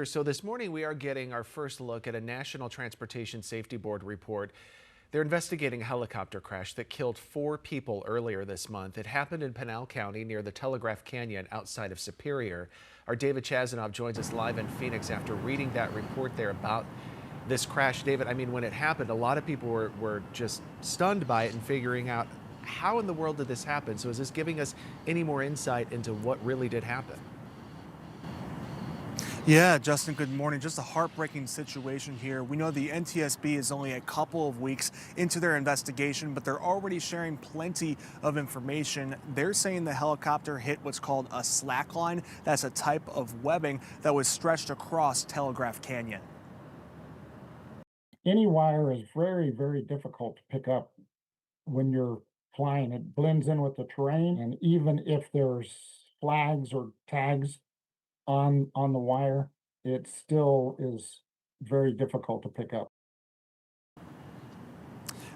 So this morning we are getting our first look at a National Transportation Safety Board report. They're investigating a helicopter crash that killed 4 people earlier this month. It happened in Pinal County near the Telegraph Canyon outside of Superior. Our David Chazanoff joins us live in Phoenix after reading that report there about this crash. David, I mean, when it happened, a lot of people were just stunned by it and figuring out how in the world did this happen. So is this giving us any more insight into what really did happen? Yeah, Justin, good morning. Just a heartbreaking situation here. We know the NTSB is only a couple of weeks into their investigation, but they're already sharing plenty of information. They're saying the helicopter hit what's called a slackline. That's a type of webbing that was stretched across Telegraph Canyon. Any wire is very, very difficult to pick up when you're flying. It blends in with the terrain, and even if there's flags or tags on the wire, it still is very difficult to pick up.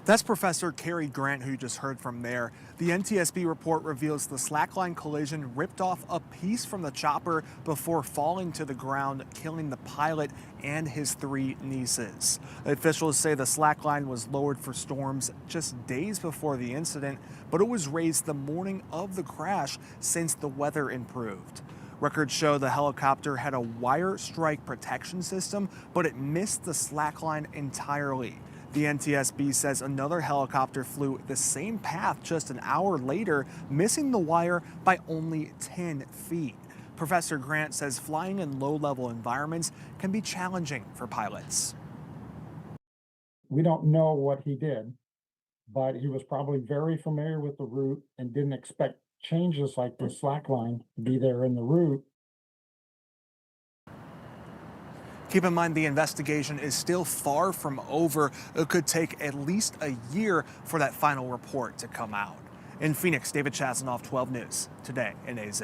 That's Professor Carrie Grant, who you just heard from there. The NTSB report reveals the slackline collision ripped off a piece from the chopper before falling to the ground, killing the pilot and his 3 nieces. Officials say the slackline was lowered for storms just days before the incident, but it was raised the morning of the crash since the weather improved. Records show the helicopter had a wire strike protection system, but it missed the slackline entirely. The NTSB says another helicopter flew the same path just an hour later, missing the wire by only 10 feet. Professor Grant says flying in low-level environments can be challenging for pilots. We don't know what he did, but he was probably very familiar with the route and didn't expect changes like the slackline to be there in the route. Keep in mind the investigation is still far from over. It could take at least a year for that final report to come out. In Phoenix, David Chazanoff, 12 News, today in AZ.